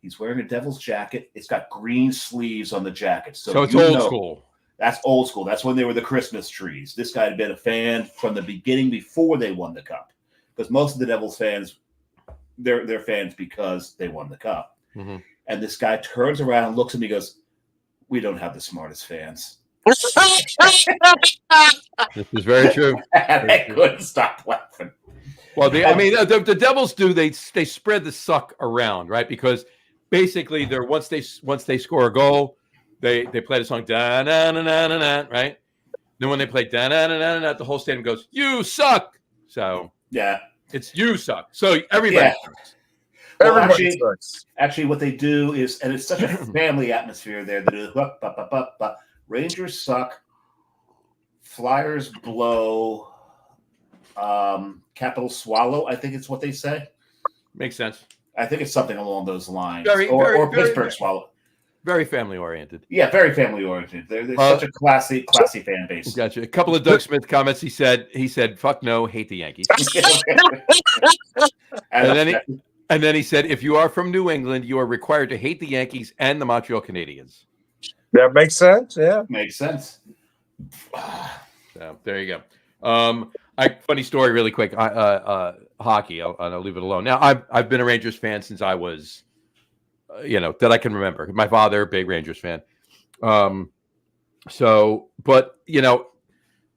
he's wearing a Devils jacket. It's got green sleeves on the jacket, so it's old school. That's old school. That's when they were the Christmas trees. This guy had been a fan from the beginning before they won the Cup, because most of the Devils fans, they're fans because they won the Cup. Mm-hmm. And this guy turns around, looks at me, goes, "We don't have the smartest fans." This is very true. And I couldn't stop laughing. Well, the Devils do. They spread the suck around, right? Because basically, once they score a goal. They play the song da na na na na na, right? Then when they play da na na na na, the whole stadium goes, "You suck." So yeah, it's "you suck." So everybody sucks. Well, actually, what they do is, and it's such a family atmosphere there. They do Rangers suck, Flyers blow, Capital swallow. I think it's what they say. Makes sense. I think it's something along those lines, or Pittsburgh swallow. Very family oriented. Yeah, very family oriented. They're such a classy fan base. Gotcha. A couple of Doug Smith comments. He said, "Fuck no, hate the Yankees." and then he said, "If you are from New England, you are required to hate the Yankees and the Montreal Canadiens." That makes sense. Yeah, makes sense. So there you go. Funny story, really quick. Hockey. I'll leave it alone. Now, I've been a Rangers fan since I was. That I can remember. My father, big Rangers fan. But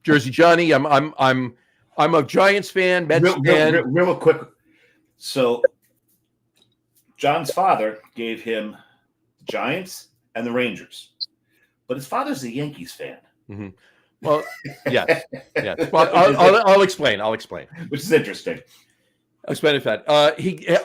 Jersey Johnny, I'm a Giants fan, Mets fan. Real quick. So John's father gave him the Giants and the Rangers, but his father's a Yankees fan. Mm-hmm. Well, yes. Well, I'll explain. Which is interesting. I'll explain it.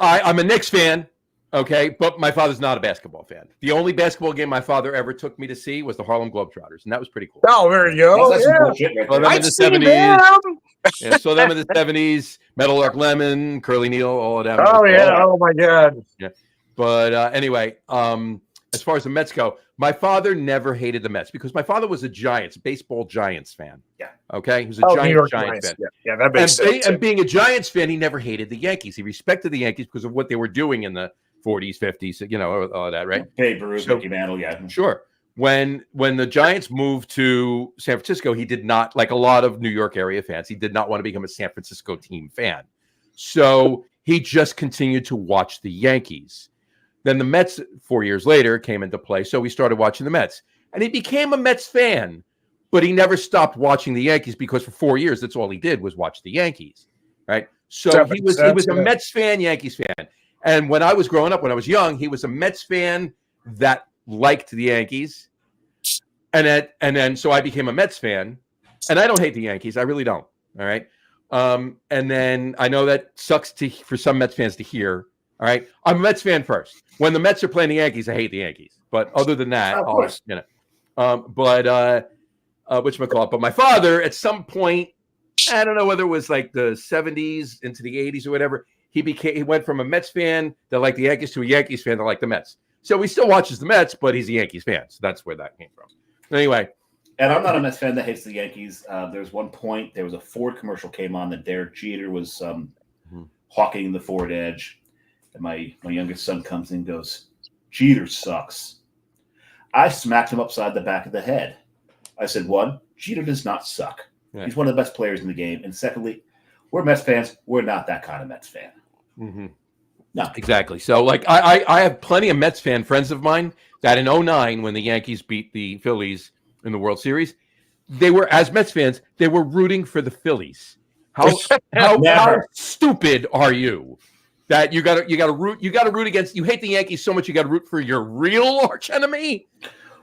I'm a Knicks fan. Okay, but my father's not a basketball fan. The only basketball game my father ever took me to see was the Harlem Globetrotters, and that was pretty cool. Oh, there you go. That's some bullshit right there. Them in the 70s. Yeah, so them in the 70s, Meadowlark Lemon, Curly Neal, all of them. Oh, yeah. Oh, my God. Yeah. But anyway, as far as the Mets go, my father never hated the Mets because my father was a baseball Giants fan. Yeah. Okay. He was a New York Giants fan. Yeah, that makes sense. And being a Giants fan, he never hated the Yankees. He respected the Yankees because of what they were doing in the 40s, 50s, all that, right? Babe Ruth, Mickey Mantle, yeah. Sure. When the Giants moved to San Francisco, he did not, like a lot of New York area fans, he did not want to become a San Francisco team fan. So he just continued to watch the Yankees. Then the Mets 4 years later came into play. So we started watching the Mets. And he became a Mets fan, but he never stopped watching the Yankees because for 4 years, that's all he did was watch the Yankees, right? So he was a Mets fan, Yankees fan. And when I was growing up, when I was young, he was a Mets fan that liked the Yankees. And then so I became a Mets fan. And I don't hate the Yankees. I really don't. All right. And then I know that sucks for some Mets fans to hear. All right. I'm a Mets fan first. When the Mets are playing the Yankees, I hate the Yankees. But other than that, of course. Whatchamacallit. But my father, at some point, I don't know whether it was like the 70s into the 80s or whatever, he went from a Mets fan that liked the Yankees to a Yankees fan that liked the Mets. So he still watches the Mets, but he's a Yankees fan. So that's where that came from. Anyway. And I'm not a Mets fan that hates the Yankees. There's one point, there was a Ford commercial came on that Derek Jeter was hawking the Ford Edge. And my youngest son comes in and goes, Jeter sucks. I smacked him upside the back of the head. I said, one, Jeter does not suck. Yeah. He's one of the best players in the game. And secondly, we're Mets fans. We're not that kind of Mets fan. Mm-hmm. No. Exactly. So, like, I have plenty of Mets fan friends of mine that in 2009, when the Yankees beat the Phillies in the World Series, they were, as Mets fans, they were rooting for the Phillies. How stupid are you? That you got to root against. You hate the Yankees so much you got to root for your real arch enemy.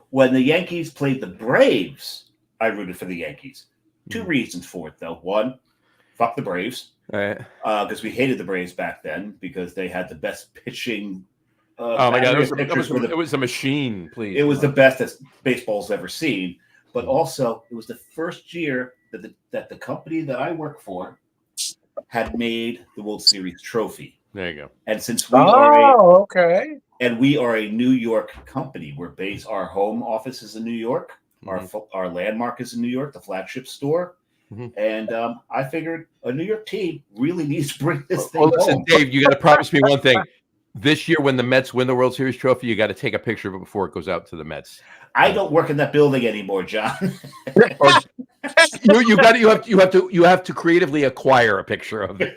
When the Yankees played the Braves, I rooted for the Yankees. Two reasons for it, though. One, fuck the Braves, because we hated the Braves back then because they had the best pitching. Oh my God, it was a machine. Please, it was the best that baseball's ever seen. But also, it was the first year that the company that I work for had made the World Series trophy. There you go. And since we are a New York company, our home office is in New York, our landmark is in New York, the flagship store, and I figured a New York team really needs to bring this thing home. Listen, Dave, you got to promise me one thing. This year, when the Mets win the World Series trophy, you got to take a picture of it before it goes out to the Mets. I don't work in that building anymore, John. You have to creatively acquire a picture of it.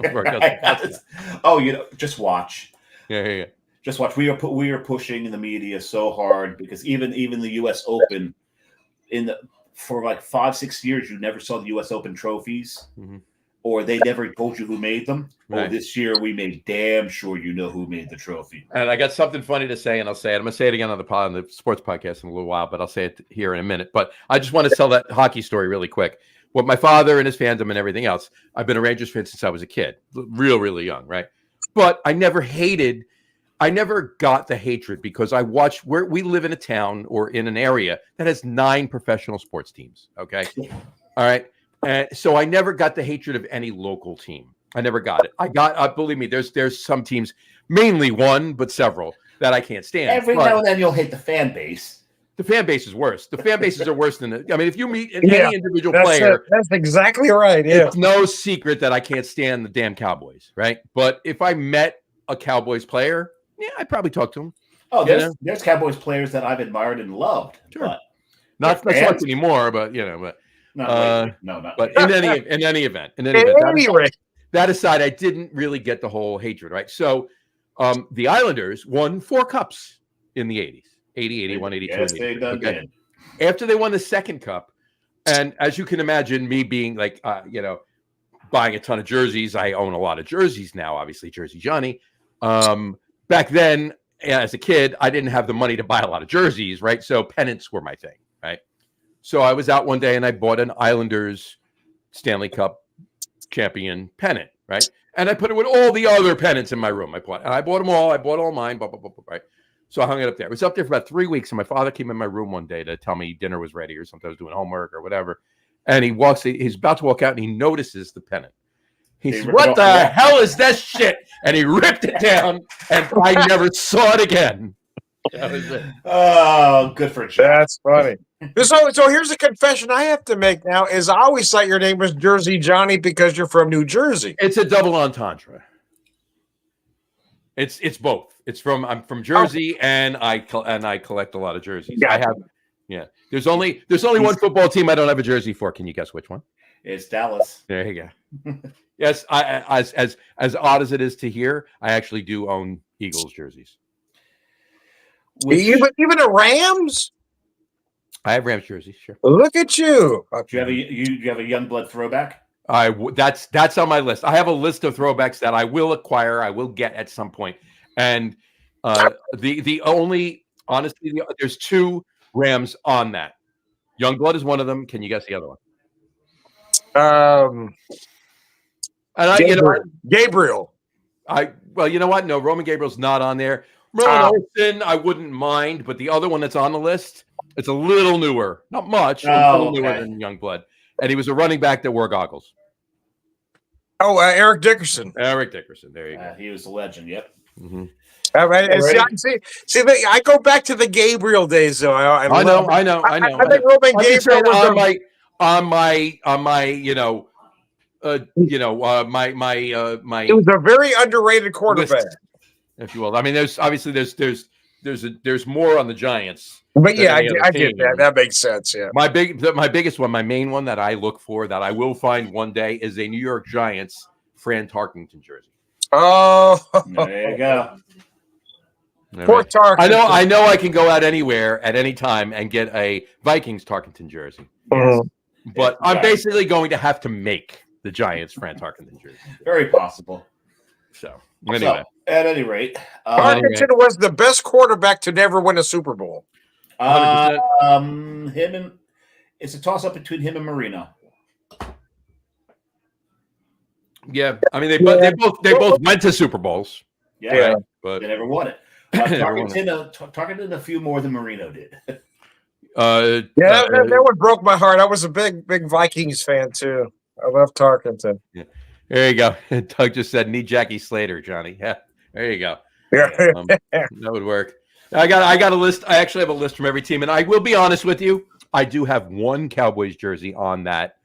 Just watch. Yeah. Just watch. We are pushing the media so hard because even the U.S. Open for like 5-6 years, you never saw the U.S. Open trophies, or they never told you who made them. Right. Oh, this year we made damn sure you know who made the trophy. And I got something funny to say, and I'll say it. I'm going to say it again on the sports podcast in a little while, but I'll say it here in a minute. But I just want to tell that hockey story really quick. With my father and his fandom and everything else, I've been a Rangers fan since I was a kid, really young, right? But I never got the hatred because I watched where we live in a town or in an area that has 9 professional sports teams. Okay. All right. And so I never got the hatred of any local team. I never got it. Believe me, there's some teams, mainly one, but several that I can't stand. Every now and then you'll hate the fan base. The fan base is worse. The fan bases are worse than if you meet any individual player. That's exactly right. Yeah. It's no secret that I can't stand the damn Cowboys, right? But if I met a Cowboys player, I'd probably talk to him. Oh, there's Cowboys players that I've admired and loved. Sure. But not so much anymore, but not but in any event, that aside, I didn't really get the whole hatred, right? So the Islanders won 4 cups in the 80s, 80, 81, 82. Yes, they done did. After they won the second cup, and as you can imagine, me being like, buying a ton of jerseys, I own a lot of jerseys now, obviously, Jersey Johnny. Back then, as a kid, I didn't have the money to buy a lot of jerseys, right? So pennants were my thing, right? So I was out one day and I bought an Islanders Stanley Cup champion pennant, right? And I put it with all the other pennants in my room. I bought them all. I bought all mine, right? So I hung it up there. It was up there for about 3 weeks, and my father came in my room one day to tell me dinner was ready or something. I was doing homework or whatever. And he's about to walk out, and he notices the pennant. He They said, rip it "What off the the wall. hell is that shit?" And he ripped it down, and I never saw it again. That was it. Oh, good for John. That's funny. So here's a confession I have to make now: is I always thought your name was Jersey Johnny because you're from New Jersey. It's a double entendre. It's both. I'm from Jersey, and I collect a lot of jerseys. I have, yeah. There's only one football team I don't have a jersey for. Can you guess which one? It's Dallas. There you go. Yes, as odd as it is to hear, I actually do own Eagles jerseys. Even the Rams? I have Rams jerseys. Sure. Look at you. Do you have a young blood throwback? That's on my list. I have a list of throwbacks that I will acquire. I will get at some point. And the only, honestly, there's two Rams on that. Youngblood is one of them. Can you guess the other one? Gabriel. Well, you know what? No, Roman Gabriel's not on there. Merlin Olsen, I wouldn't mind, but the other one that's on the list, it's a little newer. Not much. A little newer than Youngblood. And he was a running back that wore goggles. Oh, Eric Dickerson. Eric Dickerson. There you go. He was a legend. Yep. Mm-hmm. See, I go back to the Gabriel days, though. I know. I think Roman Gabriel was my. He was a very underrated quarterback, list, if you will. I mean, there's more on the Giants. But yeah, I get that. That makes sense. Yeah. My biggest one, my main one that I look for that I will find one day is a New York Giants Fran Tarkenton jersey. Oh, there you go. Poor Tarkenton. I know I can go out anywhere at any time and get a Vikings Tarkenton jersey. Mm-hmm. But I'm basically going to have to make the Giants Fran Tarkenton jersey. Very possible. So anyway. At any rate, Tarkenton was the best quarterback to never win a Super Bowl. It's a toss up between him and Marino. Yeah, I mean they both went to Super Bowls. Yeah, right? But they never won it. Tarkenton a few more than Marino did. That one broke my heart. I was a big Vikings fan too. I love Tarkenton. Yeah. There you go. Doug just said need Jackie Slater, Johnny. Yeah, there you go. Yeah, that would work. I got a list. I actually have a list from every team, and I will be honest with you. I do have one Cowboys jersey on that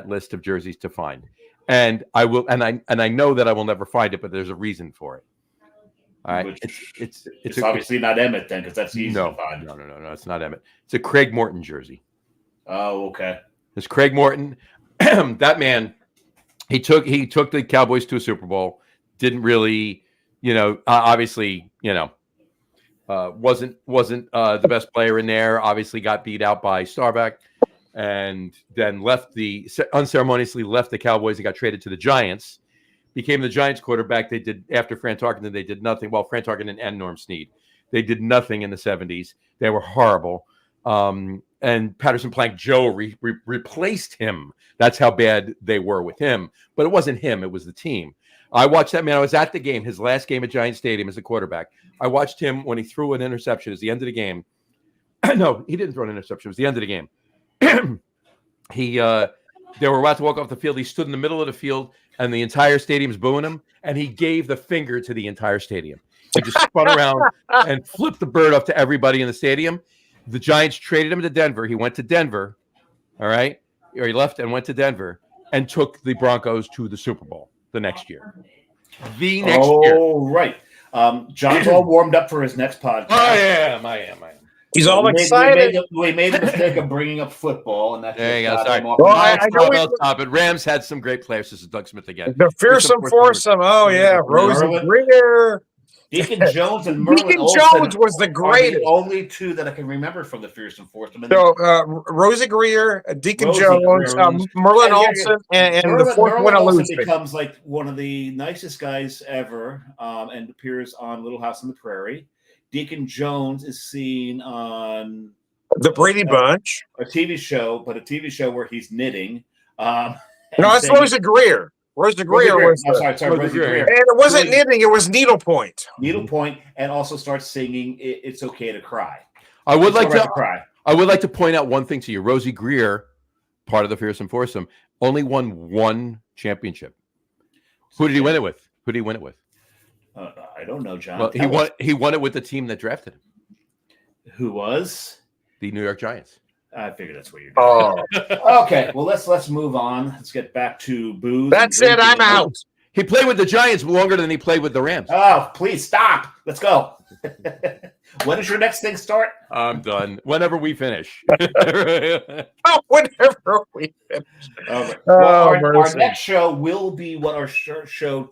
list of jerseys to find, and I will, and I know that I will never find it, but there's a reason for it. All right, it's obviously not Emmett then, because that's easy to find. No, it's not Emmett. It's a Craig Morton jersey. Oh, okay. It's Craig Morton. That man, he took the Cowboys to a Super Bowl. Didn't really, obviously, wasn't the best player in there. Obviously, got beat out by Starbuck, and then unceremoniously left the Cowboys and got traded to the Giants. Became the Giants quarterback. They did after Fran Tarkenton. They did nothing. Well, Fran Tarkenton and Norm Snead. They did nothing in the 70s. They were horrible. And Patterson Plank Joe replaced him. That's how bad they were with him. But it wasn't him. It was the team. I watched that man. I was at the game, his last game at Giant Stadium as a quarterback. I watched him when he threw an interception. It was the end of the game. No, he didn't throw an interception. It was the end of the game. They were about to walk off the field. He stood in the middle of the field, and the entire stadium's booing him, and he gave the finger to the entire stadium. He just spun around and flipped the bird up to everybody in the stadium. The Giants traded him to Denver. He went to Denver, all right? Or he left and went to Denver and took the Broncos to the Super Bowl the next year. Year. Oh, right. John's all warmed up for his next podcast. I am. He's all excited. We made the mistake of bringing up football, and that's there you go. Sorry. I know stop it. Rams had some great players. This is Doug Smith again. The fearsome foursome. Oh yeah, Rosie Greer, Deacon Jones, and Merlin Deacon Olsen Jones was the greatest. The only two that I can remember from the fearsome foursome. So Rosie Greer, Deacon Jones, Merlin Olsen, and the fourth one Olsen becomes like one of the nicest guys ever, and appears on Little House on the Prairie. Deacon Jones is seen on the Brady Bunch, a TV show, but a TV show where he's knitting. No, that's Rosie Greer. Rosie Greer was. Sorry, Rosie Greer. And it wasn't knitting; it was needlepoint. Needlepoint, and also starts singing "It's Okay to Cry." I would like to point out one thing to you. Rosie Greer, part of the fearsome foursome, only won one championship. Who did he win it with? Who did he win it with? I don't know, John. Well, he won it with the team that drafted him. Who was? The New York Giants. I figured that's what you're doing. Oh, Okay, well let's move on. Let's get back to booze. that's it. I'm out. He played with the Giants longer than he played with the Rams. Oh, please stop. Let's go. When does your next thing start? I'm done. Whenever we finish. Oh, whenever we finish. Well, our next show will be what our show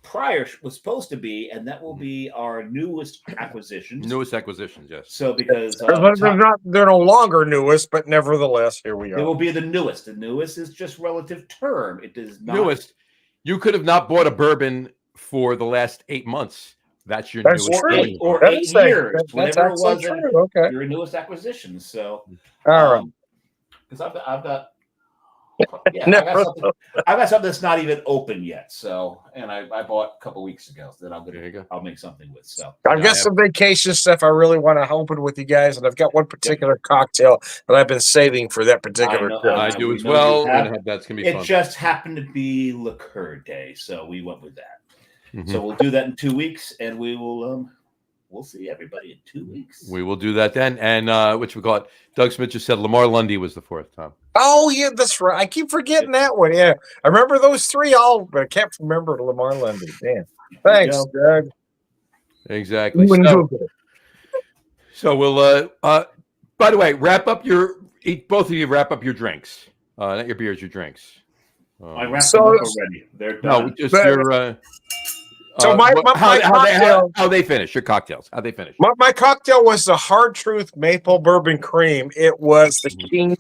prior was supposed to be, and that will be our newest acquisitions. Newest acquisitions, yes. So because they're no longer newest, but nevertheless, here we are. It will be the newest. The newest is just relative term. It is not newest. You could have not bought a bourbon for the last 8 months. That's your newest. True. Or that's 8 years. That's whatever it was. True. Okay. Your newest acquisition. So, all right. Because I've got. Yeah, I got something that's not even open yet. So, and I bought a couple weeks ago that I'll make something with. So I've got some vacation stuff I really want to open with you guys, and I've got one particular cocktail that I've been saving for that particular trip. I do as well. That's gonna be fun. It just happened to be Liqueur Day, so we went with that. Mm-hmm. So we'll do that in 2 weeks, and we will. We'll see everybody in 2 weeks. We will do that then. And which we call it. Doug Smith just said Lamar Lundy was the fourth time. Oh, yeah, that's right. I keep forgetting that one. Yeah. I remember those three all, but I can't remember Lamar Lundy. Damn. Thanks, Doug. Exactly. So we'll by the way, both of you wrap up your drinks. Not your beers, your drinks. I wrapped them up already. They're done. No, just your so how they finish your cocktails? How they finish? My cocktail was the Hard Truth Maple Bourbon Cream. It was the King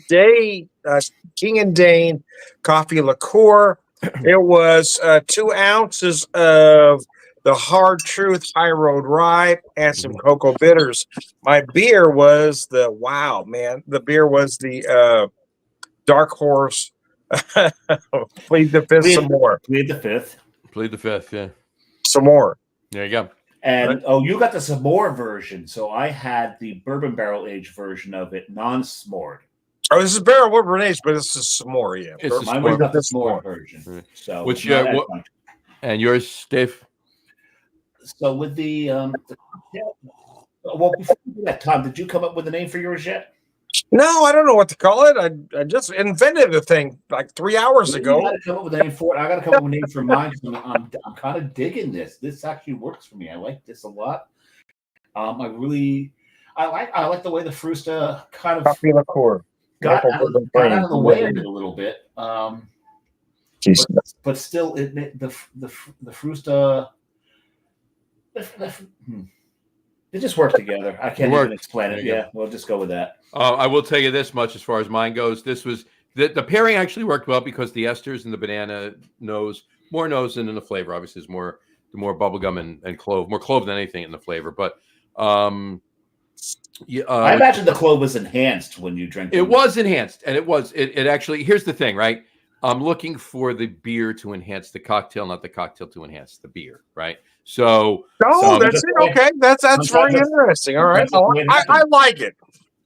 and Dane Coffee Liqueur. It was 2 ounces of the Hard Truth High Road Rye and some cocoa bitters. My beer was the Dark Horse. Plead the fifth some more. Plead the fifth. Plead the fifth. Yeah. Some more. There you go. And you got the s'more version. So I had the bourbon barrel aged version of it, non-s'mored. Oh, this is barrel bourbon aged, but it's a s'more. Yeah, mine was not the s'more version. Right. So which and yours, Dave? So with the well, before that, Tom, did you come up with a name for yours yet? No, I don't know what to call it. I just invented the thing like 3 hours ago. I got to come up with a name for it. I got to come up with a name for mine. I'm kind of digging this. This actually works for me. I like this a lot. I like the way the Frusta kind of coffee liqueur got out of the way of it a little bit. But still, the Frusta. They just work together. I can't even explain it. Yeah, we'll just go with that. I will tell you this much as far as mine goes. This was the pairing actually worked well because the esters and the banana more nose than in the flavor. Obviously, there's more bubblegum and clove, more clove than anything in the flavor. But I imagine the clove was enhanced when you drink it. It was enhanced, and it actually. Here's the thing, right? I'm looking for the beer to enhance the cocktail, not the cocktail to enhance the beer, right? So, that's it. Okay, that's very interesting. All right, I like it.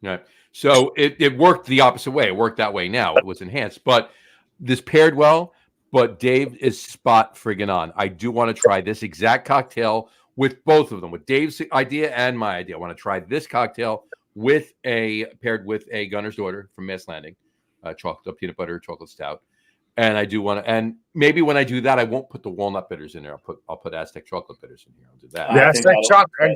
Right. So it worked the opposite way. It worked that way. Now it was enhanced, but this paired well. But Dave is spot friggin' on. I do want to try this exact cocktail with both of them, with Dave's idea and my idea. I want to try this cocktail paired with a Gunner's Daughter from Mass Landing, chocolate peanut butter chocolate stout. And I do want to, and maybe when I do that, I won't put the walnut bitters in there. I'll put Aztec chocolate bitters in here. I'll do that. Yeah, Aztec chocolate.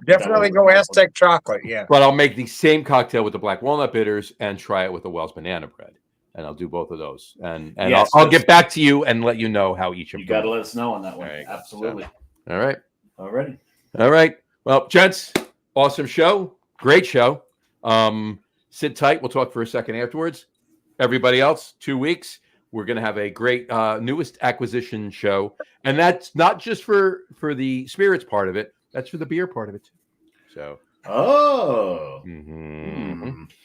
Definitely go Aztec chocolate. Yeah. But I'll make the same cocktail with the black walnut bitters and try it with the Wells banana bread. And I'll do both of those. And I'll get back to you and let you know how each of them. You got to let us know on that one. Right. Absolutely. All right. Already. All right. Well, gents, awesome show. Great show. Sit tight. We'll talk for a second afterwards. Everybody else, 2 weeks. We're going to have a great newest acquisition show. And that's not just for the spirits part of it. That's for the beer part of it, too. So.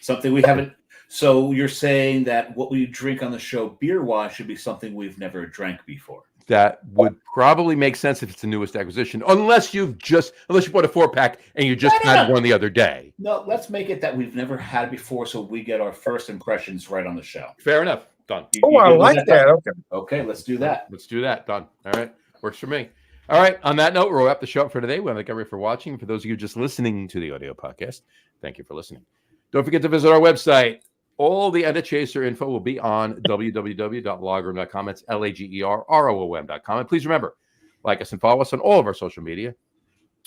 Something we haven't. So you're saying that what we drink on the show beer-wise should be something we've never drank before. That would probably make sense if it's the newest acquisition, unless you bought a 4-pack and you just had one the other day. No, let's make it that we've never had it before so we get our first impressions right on the show. Fair enough. Done. Oh, I like that. Okay. Okay, let's do that. Let's do that. Done. All right. Works for me. All right. On that note, we'll wrap the show up for today. We want to thank everybody for watching. For those of you just listening to the audio podcast, thank you for listening. Don't forget to visit our website. All the Edit Chaser info will be on www.lagerroom.com. That's LAGERROOM.com. And please remember, like us and follow us on all of our social media.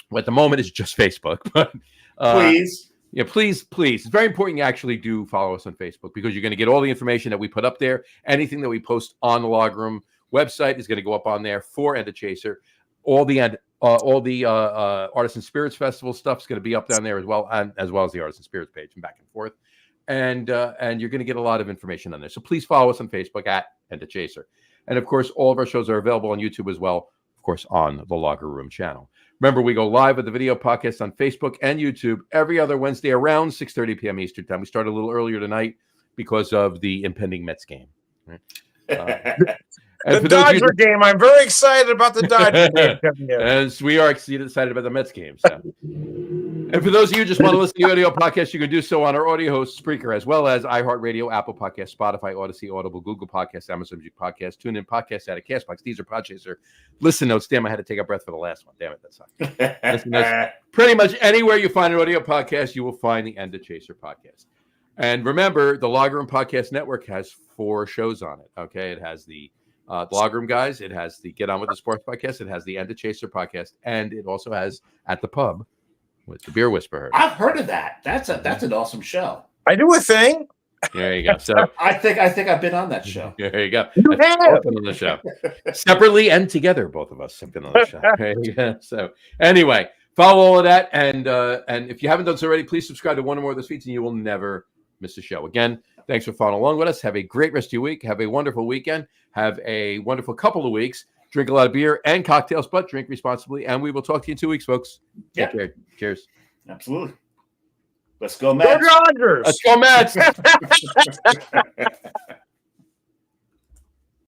Well, at the moment, it's just Facebook. But Please. yeah, please. It's very important you actually do follow us on Facebook because you're going to get all the information that we put up there. Anything that we post on the Log Room website is going to go up on there for Edit Chaser. All the Artisan Spirits Festival stuff is going to be up down there as well, and as well as the Artisan Spirits page and back and forth. And you're going to get a lot of information on there. So please follow us on Facebook at Edit Chaser. And of course, all of our shows are available on YouTube as well, of course, on the Logger Room channel. Remember, we go live with the video podcast on Facebook and YouTube every other Wednesday around 6:30 p.m. Eastern time. We started a little earlier tonight because of the impending Mets game. Right? The Dodger game. I'm very excited about the Dodger game coming in. As we are excited about the Mets game. So. And for those of you who just want to listen to the audio podcast, you can do so on our audio host, Spreaker, as well as iHeartRadio, Apple Podcasts, Spotify, Odyssey, Audible, Google Podcasts, Amazon Music Podcasts, TuneIn Podcasts, out of Castbox, Deezer, Podchaser, Listen Notes. Damn, I had to take a breath for the last one. Damn it, that sucked. Listen Notes. Pretty much anywhere you find an audio podcast, you will find the End of Chaser podcast. And remember, the Log Room Podcast Network has 4 shows on it. Okay, it has the Log Room Guys, it has the Get On With The Sports podcast, it has the End of Chaser podcast, and it also has At the Pub with the Beer Whisperer. I've heard of that. That's an awesome show. I do a thing. There you go. So I think I've been on that show. there you go. You have. Been on the show separately and together. Both of us have been on the show. There you go. So anyway, follow all of that, and if you haven't done so already, please subscribe to one or more of those feeds, and you will never miss a show. Again, thanks for following along with us. Have a great rest of your week. Have a wonderful weekend. Have a wonderful couple of weeks. Drink a lot of beer and cocktails, but drink responsibly. And we will talk to you in 2 weeks, folks. Take care. Cheers. Absolutely. Let's go, Mets. Go Dodgers. Let's go, Mets.